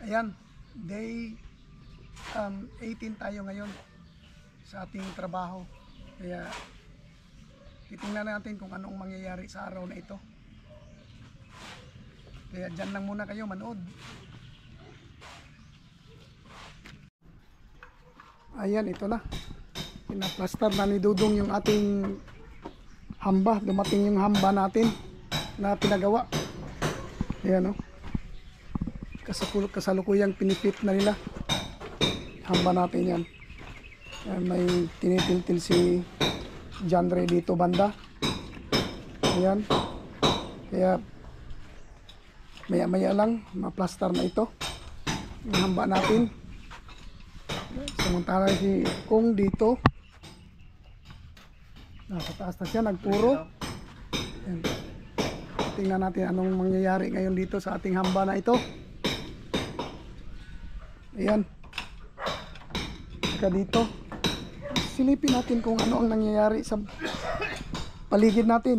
Ayan, day 18 tayo ngayon sa ating trabaho. Kaya titingnan natin kung anong mangyayari sa araw na ito. Kaya dyan lang muna kayo manood. Ayan, ito na. Pinaplastar na ni Dudong yung ating hamba. Dumating yung hamba natin na pinagawa. Ayan, oh. Kasalukuyang pinipit na nila. Hamba natin yan. Ayan, may tinitiltil si John Ray dito banda. Ayan. Kaya maya lang maplastar na ito yung hamba natin. Samantala si Kung dito nasa taas na siya nagpuro. Ayan. Tingnan natin anong mangyayari ngayon dito sa ating hamba na ito. Ayan. Saka dito silipin natin kung ano ang nangyayari sa paligid natin.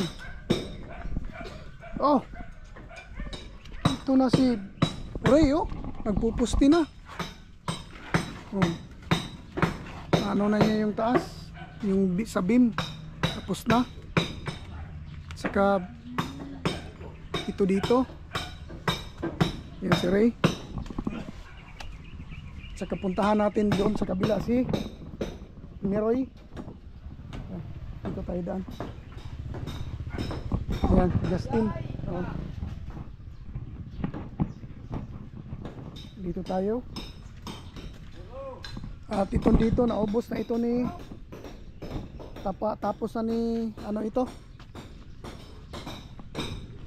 Oh, ito na si Ray, oh. Nagpupusti na. Oh. Ano na niya yung taas, yung sa beam tapos na. Saka ito dito, yan si Ray. Saka puntahan natin doon sa kabila si Meroy. Dito tayo daan. Ayan, Justin. Oh. Dito tayo. At itong dito naubos na ito ni tapos na ni ano ito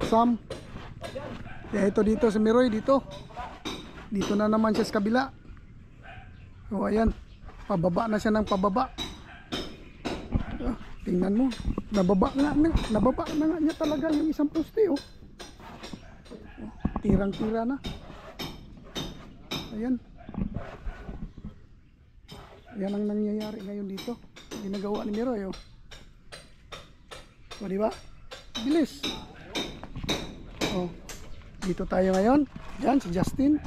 Sam. Kaya ito dito si Meroy dito. Dito na naman siya sa kabila. O ayan, pababa na siya ng pababa. Tingnan mo, nababa na nga niya talaga yung isang poste, oh. Tirang-tira na. Ayan. Ayan ang nangyayari ngayon dito. Ginagawa ni Meroy, oh. O, diba? Bilis. Oh. Dito tayo ngayon. Diyan si Justin.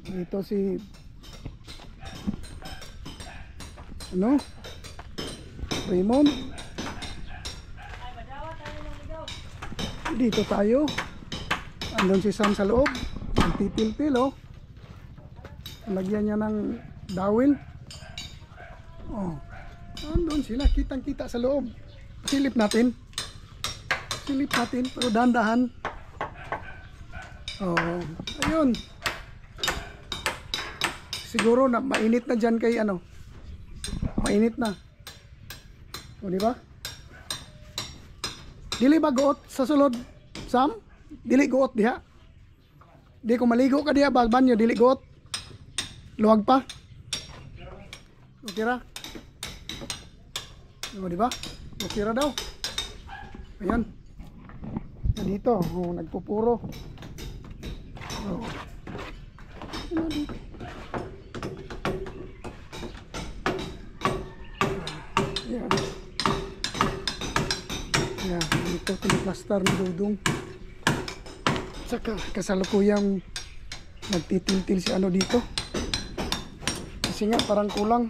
Dito si Raymond. Dito tayo. Andun si Sam sa loob. Nagtitilpil, oh. Lagyan niya ng dawil. Oh. Andun sila. Kitang-kita sa loob. Silip natin. Pero dahan-dahan. Oh. Ayun. Siguro na mainit na dyan kay ano. Mainit na. O, di ba? Dili ba guot sa sulod, Sam? Dili guot diha. Di ko maligo ka diha ba banyo, dili guot. Luwag pa. Okay ra? O, di ba? Okay ra daw. Ayan. Dito, oh, nagpupuro. Oh. Ano dito? Yan, dito pinaplastar ni Dudong. Saka kasalukuyang nagtitiltil si ano dito. Kasi nga parang kulang.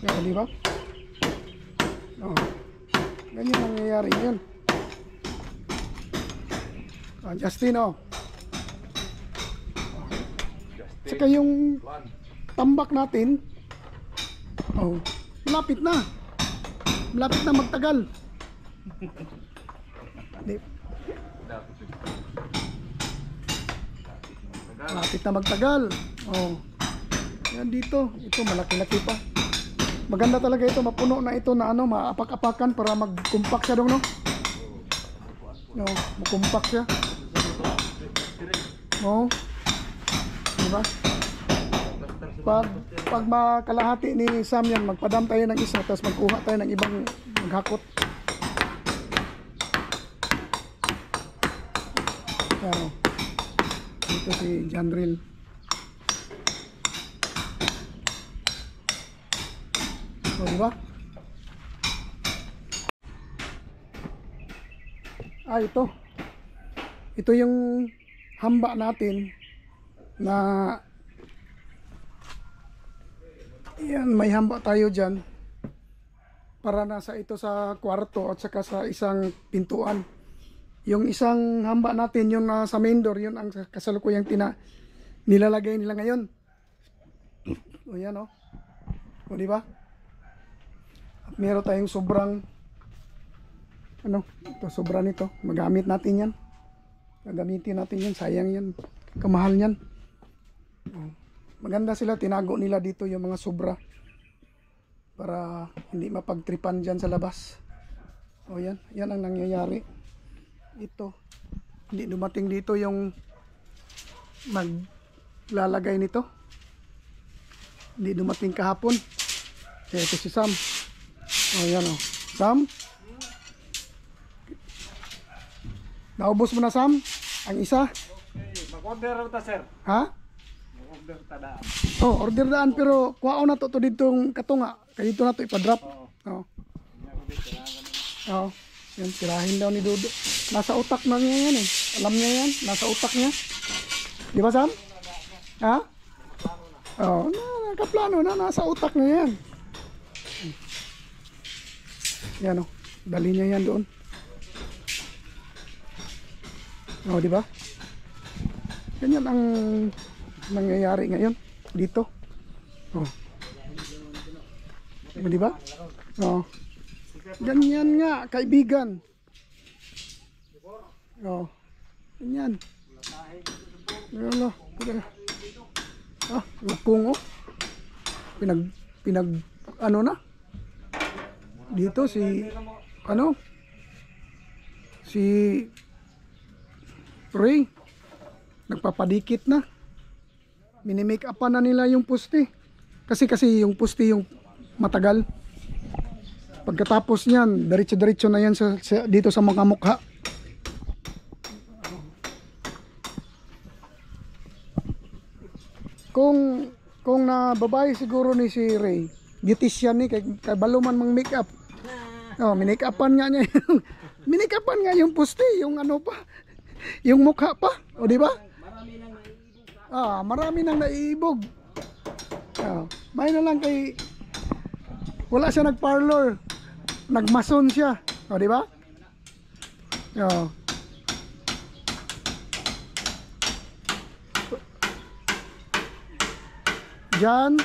Yan, di ba? Oh. Ganyan nangyayari yun. Oh, Justin, oh. Saka yung tambak natin, oh, malapit na magtagal. Malapit na magtagal. Oh, yan dito, ito malaki-laki pa. Maganda talaga ito, mapuno na ito na ano, maapak-apakan para mag-compact siya dong, no? No, mag-compact siya. Oh. Diba? Pag makalahati ni Sam yan, magpadam tayo ng isa, tapos magkuha tayo ng ibang maghakot. So, dito si John Ray. So, diba? Ito. Ito yung hamba natin na yan, may hamba tayo dyan para nasa ito sa kwarto at saka sa isang pintuan. Yung isang hamba natin, yung nasa main door, yun ang kasalukuyang nilalagay nila ngayon. O yan o. O diba? At meron tayong sobrang ito, sobra nito. Magamit natin yan. Gagamitin natin yan. Sayang yan. Kamahal yan. Maganda sila. Tinago nila dito yung mga sobra para hindi mapagtripan dyan sa labas. O yan. Yan ang nangyayari. Ito. Hindi dumating dito yung maglalagay nito. Hindi dumating kahapon. Kaya ito si Sam. O yan o. Sam. Naubos mo na, Sam? Ang isa? Okay, mag-order ta, sir. Ha? Mag-order ta daan. Oh, order daan pero kuhaon na to ditong katunga. Kaya dito na to ipa-drop. Oo. Oo. Yan, tirahin daw ni Dudo. Nasa utak na niya yan eh. Alam niya yan. Nasa utak niya. Di ba, Sam? Ha? Oo. Nakaplano na. Nasa utak niya yan. Yan o. Dali niya yan doon. Oh, di ba? Ganyan ang nangyayari ngayon dito. Oh. Di ba? Oh. Ganyan nga, kaibigan. Oh. Ganyan. Ano? Ah, lukong oh. Pinag ano na? Dito si si Ray nagpapadikit na. Mini-make upan na nila yung puste. Kasi yung puste yung matagal. Pagkatapos niyan, diretso-diretso na yan dito sa mga mukha. Kung na babae siguro ni si Ray, beautician ni kay baluman mang make up. Oh, minake upan nga niya. Minake upan nga yung puste, yung ano pa. Yung mukha pa, o di ba? Marami nang naiibog. May na lang kay wala siya nagparlor. Nagmason siya, o di ba? Diyan,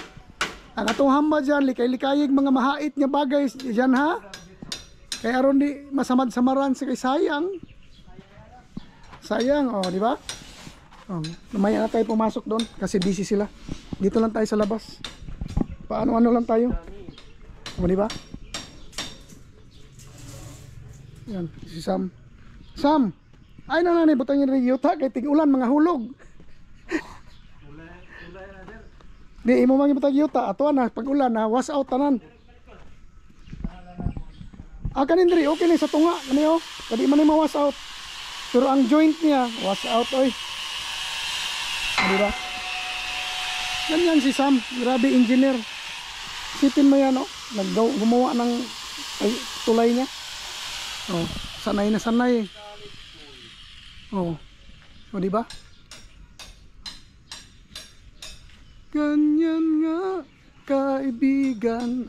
ang atong hamba diyan, likay-likayig mga mahait nga bagay diyan ha. Kaya aron di masamad-samaran sa kay sayang. Sayang, di ba? Mamaya na tayo pumasok doon kasi busy sila. Dito lang tayo sa labas. Paano-ano lang tayo. Di ba? Yan, si Sam. Sam! Ay na lang, butang yung yuta kay tig-ulan, mga hulog. Di, imo mga butang yuta. Ato na, pag-ulan na, wash out tanan. Kanin diri, okay na sa tunga. Kani kadi man ma wash out. Pero ang joint niya, wash out oy. Di ba? Ganyan si Sam, grabe engineer. Sipin mo yan, gumawa ng tulay niya. Sanay na sanay. Di ba? Ganyan nga, kaibigan.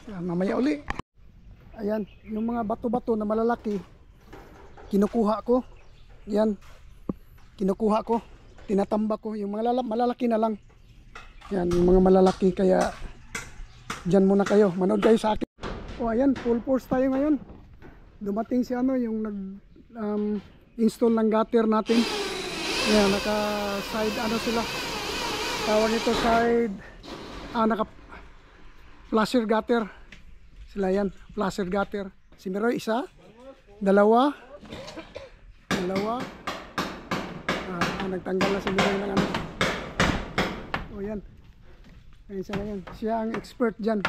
Mamaya uli. Ayan, yung mga bato-bato na malalaki kinukuha ko. Yan. Kinukuha ko, tinatambak ko yung mga malalaki na lang. Yan, yung mga malalaki kaya diyan muna kayo. Manood kayo sa akin. Ayan, full force tayo ngayon. Dumating si yung nag install ng gutter natin. Ayan, naka side sila. Tawag ito side naka flasher gutter. Sila yan, flasher gutter. Si Meroy isa, dalawa. Nagtanggal na si Meroy ng yan. Ayan siya ngayon. Siya ang expert dyan.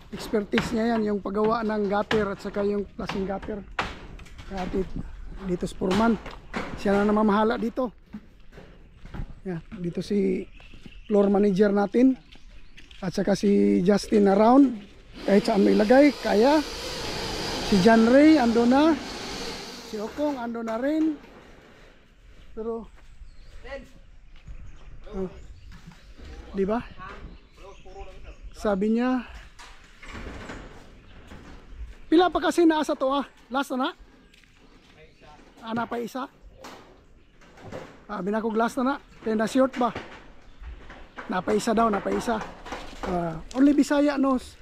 Expertise niya yan, yung paggawa ng gutter at saka yung flashing gutter. Dito si Purman. Siya na namamahala dito. Yan, dito si floor manager natin. At saka si Justin around. Kahit saan mo ilagay, kaya. Si John Ray ando na. Si Okong ando na rin. Pero oh, di ba? Sabi niya pila pa kasi naa sa to last na? Ana pa isa. Binakog last na. Kaya na short ba? Napaisa daw, napaisa. Only Bisaya knows.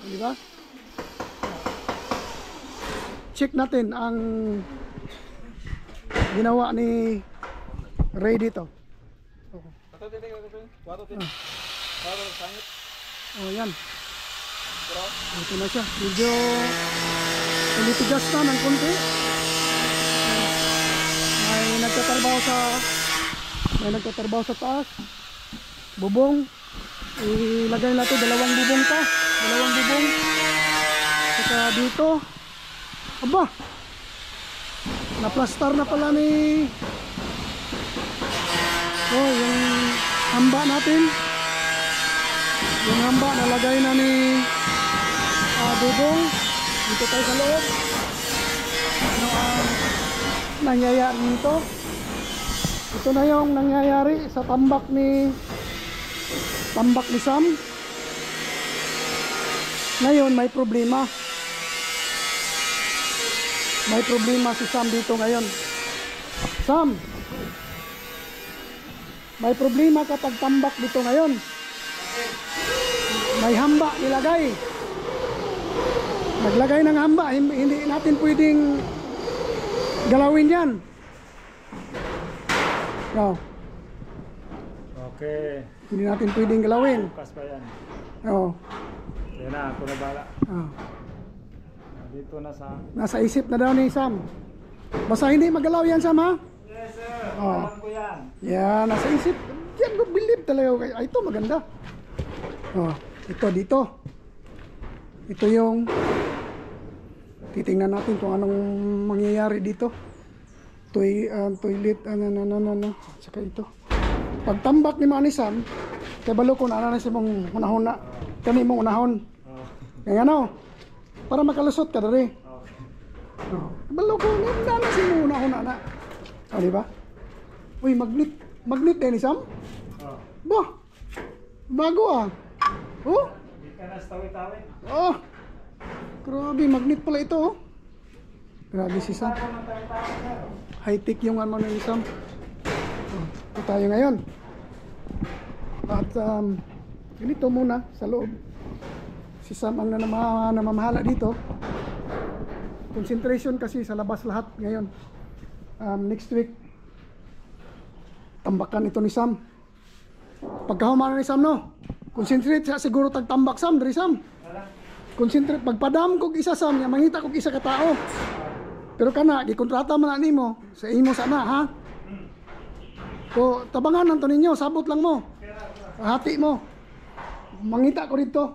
Di ba? Check natin ang ginawa ni Ray dito. Oh, yan. Ito na siya. Medyo tinitigas na ng konti. May nagtatrabaho sa taas. Bubong. Ilagay natin dalawang bubong pa. Saka dito. Aba. Naplastar na pala ni yung hamba natin. Yung hamba nalagay na ni bubong. Dito tayo sa loob. Ano ang nangyayari nito? Ito na yung nangyayari sa tambak ni Sam. Ngayon may problema. May problema si Sam dito ngayon. Sam, may problema kapag tambak dito ngayon. May hamba nilagay. Naglagay ng hamba. Hindi natin pwedeng galawin yan. No. Okay. Hindi natin pwedeng galawin. Bukas pa yan. Oo. Yan na, ako na bala. Oh. Dito na sa... Nasa isip na daw ni Sam. Basta hindi magalaw yan, Sam, ha? Yes, sir. Oh. Alam ko yan. Yan, nasa isip. Yan, believe talaga. Ito, maganda. Oh, ito, dito. Ito yung... Titingnan natin kung anong mangyayari dito. Toilet, saka ito. Pagtambak ni Manny Sam, kay balo ko na siya mong unahon na. Kani mong unahon. Kaya ano, para makalusot ka dari. Balo ko, na siya mong unahon na. O, diba? Uy, magnet din ni Sam? Ba, bago Oh? Hindi ka na sa tawi-tawi. Oh, grabe, magnet pala ito Grabe si Sam. High-tech yung ano ni Sam. Ito tayo ngayon. At ganito muna sa loob. Si Sam ang namamahala dito. Concentration kasi sa labas lahat ngayon. Next week tambakan ito ni Sam. Pagkahuman ni Sam, no? Concentrate siya siguro tagtambak Sam, diri Sam. Concentrate pagpadam kog isa Sam, nya mangita kog isa ka tao. Pero kana gikontrata man nimo sa imo sana, ha? Ko tabangan to ninyo, sabot lang mo. Hati mo. Mangita ko dito.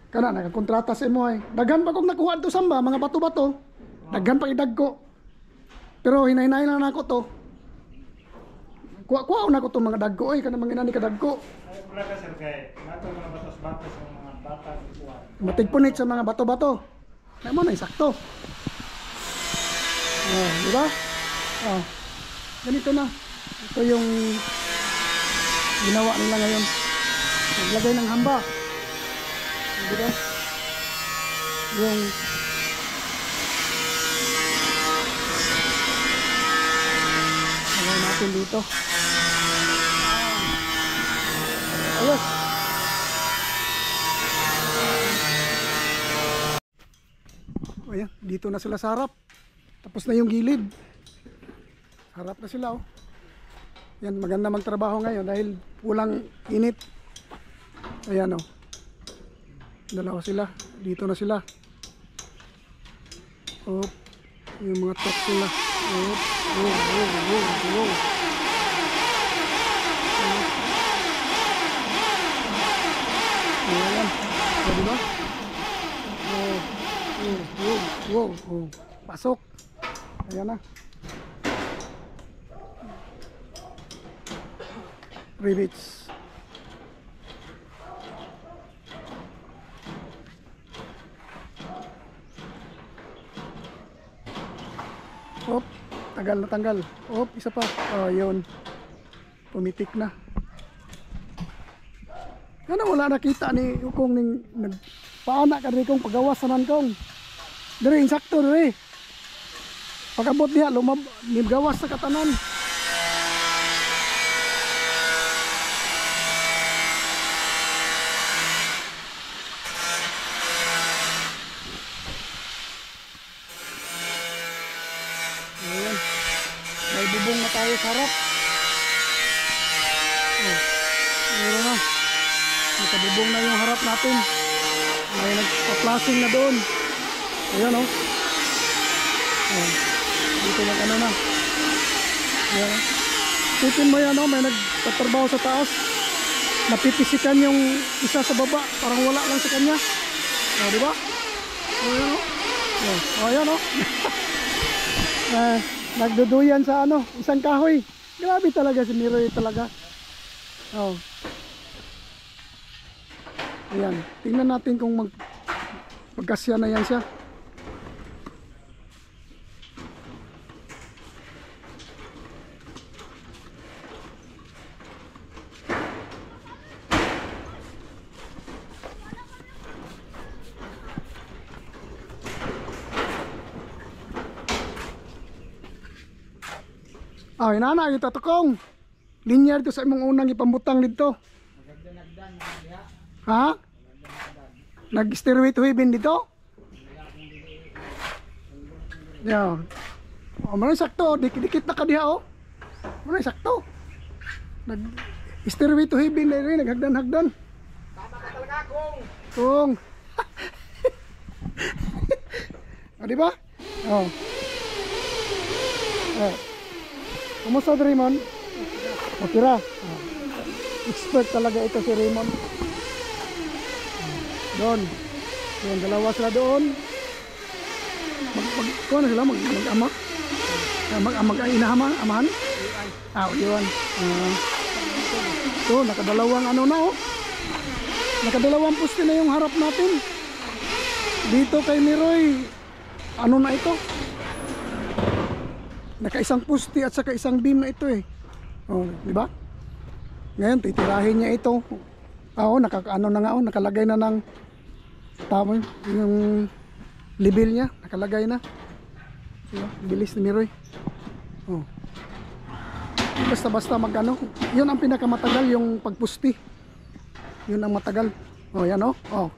Kana nagakontrata sa imo ay. Daghan pa kog nakuha to Samba, mga bato-bato. Daghan pa idagko. Pero hinay-hinay lang nako to. Kuha na ko to mga dagko, kana manginani ka dagko. Ay, wala ka sir kay nato mga batos-batos ng mga bata kuha. Matigpunit sa mga bato-bato. Na mo na sakto. Oh, di ba? Oh. Ganito na. Ito yung ginawa nila ngayon. Naglagay ng hamba. Di ba? Yung lagay natin dito. Ayos. Ayan, dito na sila sa harap. Tapos na yung gilid. Harap na sila, oh. Yan, maganda magtrabaho ngayon dahil walang init. Ayan, oh. Dalawa sila. Dito na sila. Oh, yung mga truck sila. Oh, oh, oh, oh, oh. Ayan. Oh, diba? Oh, oh, oh, oh, oh. Pasok. Ayan na. Rivets. Op, tagal na tanggal. Op, isa pa. Oh, yun. Pumitik na. Ano, wala nakita ni kung nagpaana ka rin kong pagawasanan kong. Dari, insakto dari. Pagabot niya, gawas sa katanan. Ayan. May bubong na tayo sa harap. Oh. Ayan na. Nakabubong na yung harap natin. May nagpa-flashing na doon. Ayan o. Oh. Dito mag ano na. Ayan. Tutin mo yan o. May nagtatrabaho sa taas. Napipisikan yung isa sa baba. Parang wala lang sa kanya. O, diba? Ayan o. O, ayan o. Nagduduyan sa ano, isang kahoy. Grabe talaga si Miroy talaga. Oh. Ayan, tingnan natin kung magkasya na yan siya. Ah, inana kita tukong. Linear to sa imong unang ipambutang dito. Ha? Nag-stairway to heaven dito? Yeah. Oh, maray sakto, dikit-dikit na ka diha oh. Maray sakto. Nag-stairway to heaven na rin, naghagdan-hagdan. Tama ka talaga, Kung. Kung. O, diba? Oh. Oh. Kumusta Raymond? Makira. Expert talaga ito si Raymond. Doon. Doon, dalawa sila doon. Kuha na sila, mag-amak. Mag-amak ang inahaman, amahan? Ah, yun. Ito, nakadalawang ano na oh. Nakadalawang poste na yung harap natin. Dito kay Miroy, ano na ito? Naka-isang poste at saka isang beam na ito eh. Oh, di ba? Ngayon titirahin niya ito. Oo, nakakaano na nga oh, nakalagay na ng tama yung level niya, nakalagay na. Diba? Bilis ni Miroy. Oh. Basta-basta magano, 'yun ang pinakamatagal yung pagpusti. 'Yun ang matagal. Oh, yan oh. Oh.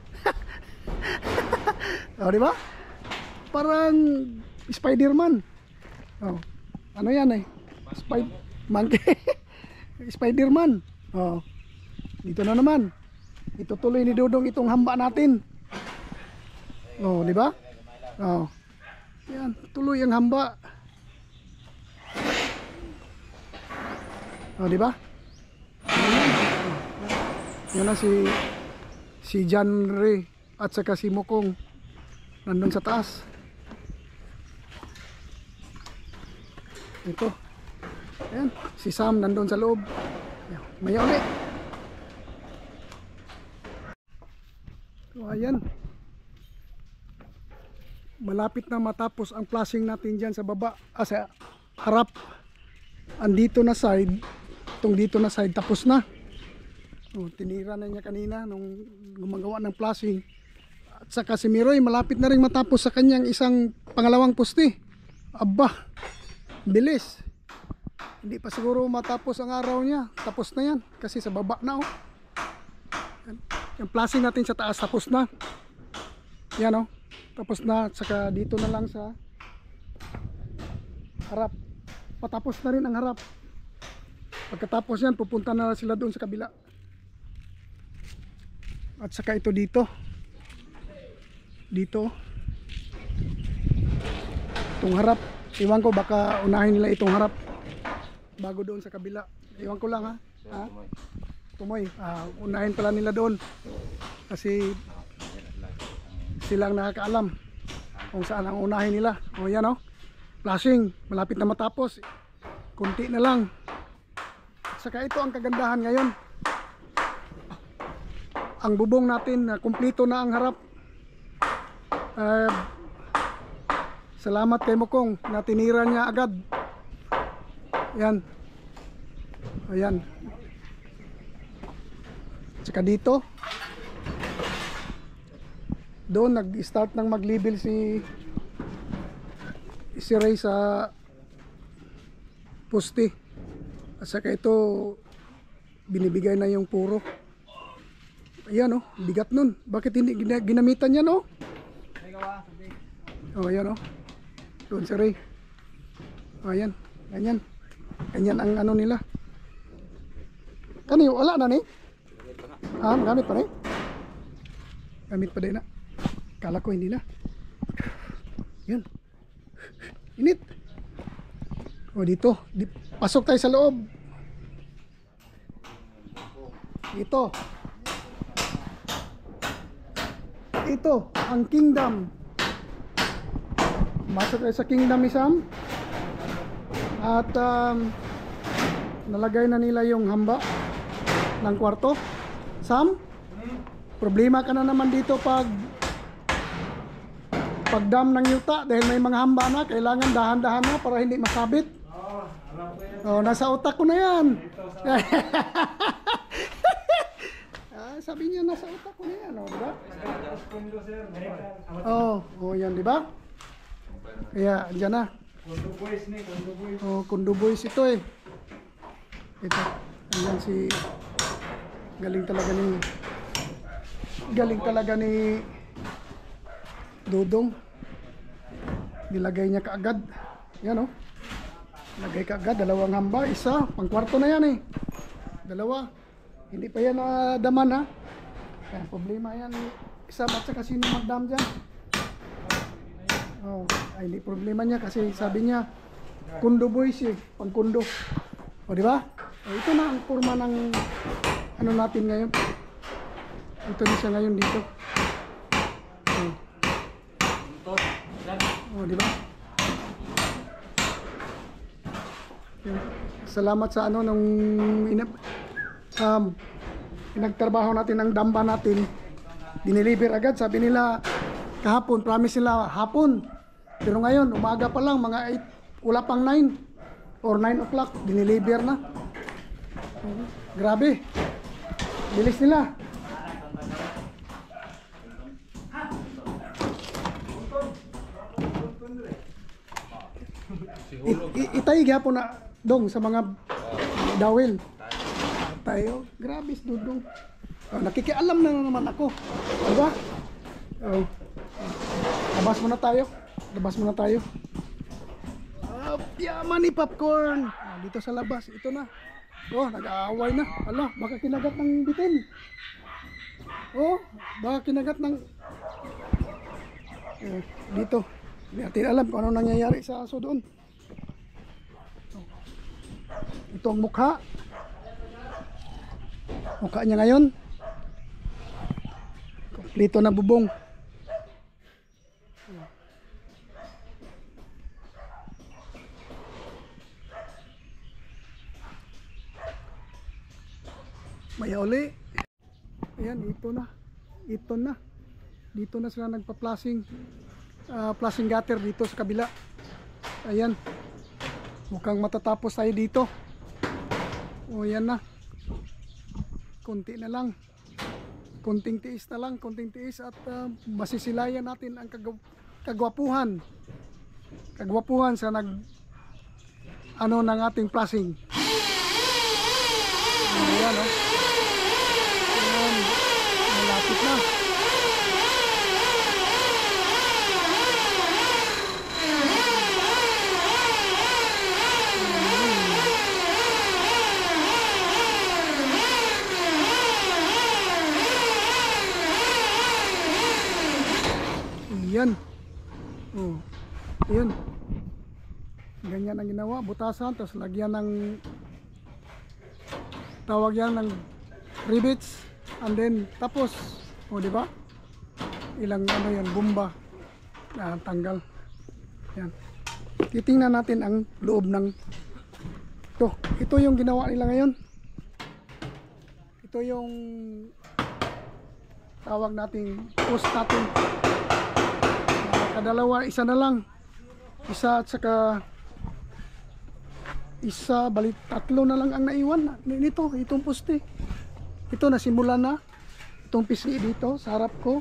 Oh, di ba? Parang Spider-Man. Oh. Ano yan eh? Monkey. Spider-Man. Oh. Dito na naman. Itutuloy ni Dudong itong hamba natin. Oh, di ba? Oh. Yan, tuloy ang hamba. Oh, di ba? Yan na si John Ray at saka si Mokong nandun sa taas. Ito. Ayan, si Sam nandun sa loob. May ulit. So, ayan. Malapit na matapos ang flashing natin dyan sa baba, sa harap. Andito na side, itong dito na side tapos na. So, tinira na niya kanina nung gumagawa ng flashing. At saka si Miroy malapit na rin matapos sa kanyang isang pangalawang poste. Aba, bilis. Hindi pa siguro matapos ang araw niya. Tapos na yan kasi sa baba na oh. Yung flashing natin sa taas tapos na. Yan oh. Tapos na, saka dito na lang sa harap. Patapos na rin ang harap. Pagkatapos yan, pupunta na sila doon sa kabila. At saka ito dito. Dito. Itong harap. Iwan ko baka unahin nila itong harap bago doon sa kabila. Iwan ko lang ha. Ha? Tumoy. Unahin pala nila doon. Kasi silang nakakaalam kung saan ang unahin nila. O yan o. Flashing. Malapit na matapos. Kunti na lang. Saka ito ang kagandahan ngayon. Ang bubong natin, kumpleto na ang harap. Salamat kay Mukong na tinira niya agad. Yan. Ayan. Tsaka dito. Doon nag-start ng mag-level si Ray sa poste. At saka ito binibigay na yung puro. Ayan oh, bigat nun. Bakit hindi ginamitan yan oh? Oh, ayan oh. Doon si Ray. Ayan, ganyan. Ganyan ang ano nila. Kani wala na ni? Ah, gamit pa ni? Gamit pa din na. Kala ko hindi na. Yan. Init. O dito, pasok tayo sa loob. Ito ang kingdom. Masok tayo sa kingdom ni Sam. At nalagay na nila yung hamba ng kwarto. Sam, problema ka na naman dito pagdam ng yuta dahil may mga hamba na, kailangan dahan-dahan na para hindi masabit. Alam ko yan. Oh, nasa utak ko na yan. Sabi niya nasa utak ko na yan, oh, di ba? Kondo, sir. Oh, yan, di ba? Kaya, andyan na. Kondo boys ni, kondo boys. Oh, Kondo boys ito eh. Ito, andyan si galing talaga ni Dudong. Nilagay niya kaagad. Yan oh. Lagay kaagad, dalawang hamba, isa, pang kwarto na yan eh. Dalawa. Hindi pa yan daman ha. Kaya problema yan. Isa at saka sino magdam dyan. Oh, ay hindi problema niya kasi sabi niya Kondo boys eh, pang Kondo. O di ba? Ito na ang forma ng ano natin ngayon. Ito na siya ngayon dito. Oh, di ba? Salamat sa ano nung pinagtrabaho natin ng damba natin. Dineliver agad, sabi nila kahapon, promise nila hapon. Pero ngayon, umaga pa lang, mga 8, wala pang 9 or 9 o'clock, dineliver na. Grabe. Bilis nila. Itay gyapon na dong sa mga dawil. Tayo, grabe Dudong. Oh, nakikialam na naman ako. Diba? Oh. Labas muna tayo. Yaman ni popcorn. Dito sa labas, ito na. Oh, nag-aaway na. Ala, baka kinagat ng bitin. Oh, baka kinagat ng dito. Hindi natin alam kung ano nangyayari sa aso doon. Ito ang mukha. Mukha niya ngayon. Kompleto na bubong. May uli. Ayan, ito na. Dito na sila nagpa-flashing. Flashing gutter dito sa kabila. Ayan. Mukhang matatapos tayo dito. O yan na. Konti na lang. Konting tiis na lang. Konting tiis at masisilayan natin ang kagwapuhan. Kagwapuhan sa ano ng ating flashing. Ayan o. Ayan. Malapit na. Yan. Oh. Ayun. Ganyan ang ginawa, butasan tapos lagyan ng tawag yan ng rivets and then tapos oh di ba? Ilang ano yan, bomba na tanggal. Yan. Titingnan natin ang loob ng ito yung ginawa nila ngayon. Ito yung tawag nating post natin. Kadalawa, isa na lang. Isa at saka isa, balik tatlo na lang ang naiwan nito, itong poste. Ito nasimula na. Itong pisngi dito sa harap ko.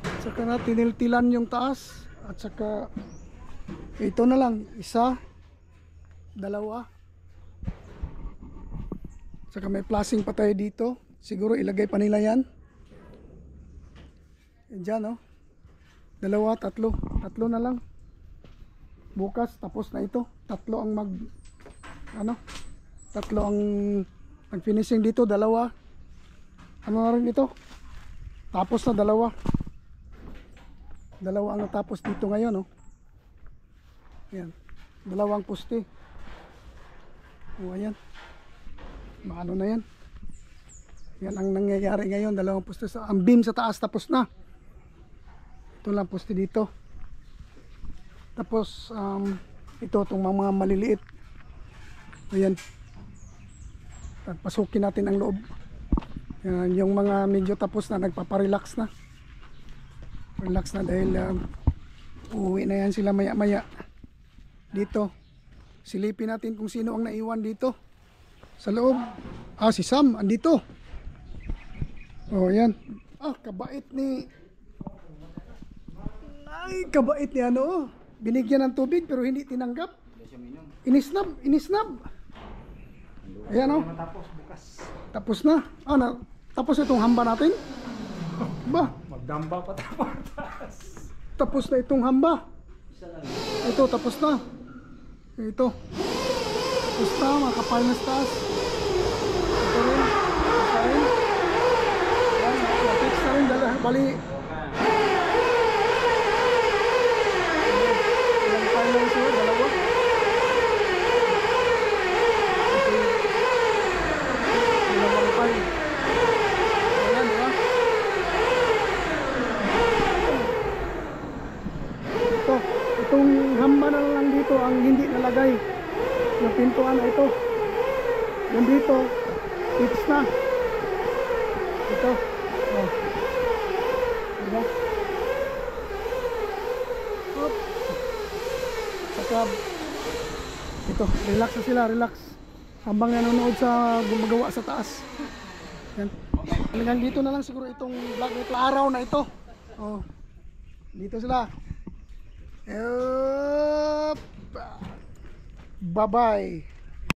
At saka na tiniltilan yung taas. At saka ito na lang, isa, dalawa. At saka may flashing pa tayo dito. Siguro ilagay pa nila yan. Diyan, oh. Dalawa, tatlo. Tatlo na lang. Bukas tapos na ito. Tatlo ang tatlo ang finishing dito, dalawa. Ano na rin ito? Tapos na dalawa. Dalawa ang natapos dito ngayon, oh. Yan. Dalawang poste. O ayan. Maano na yan. Yan ang nangyayari ngayon, dalawang poste ang beam sa taas tapos na. Ito lang poste dito. Tapos ito itong mga maliliit. Ayan. Pasukin natin ang loob. Yan, yung mga medyo tapos na, nagpaparelax na. Relax na dahil uuwi na yan sila maya maya. Dito silipin natin kung sino ang naiwan dito sa loob. Si Sam andito. Yan. Kabait ni kabait ni ano. Binigyan ng tubig pero hindi tinanggap. Inisnab. Ayan, oh. Matapos bukas. Tapos na. Tapos itong hamba natin. Ba? Magdamba pa tapos. Tapos na itong hamba. Ito tapos na. Ito. Tapos na, makapal na sa taas. Ito rin. Ito rin. Yan, napix na rin. Bali. Ilang pile lang siya, dalawa. Dalawang pile. Ayan, di ba? Itong hamba na lang dito ang hindi nalagay. Yung pintuan na ito. Yung dito, fix na. Ito. Diba? Hop. Saka ito, relax na sila, relax. Habang nanonood sa gumagawa sa taas. Yan. Hanggang dito na lang siguro itong vlog na ito. Araw na ito. Dito sila. Bye-bye.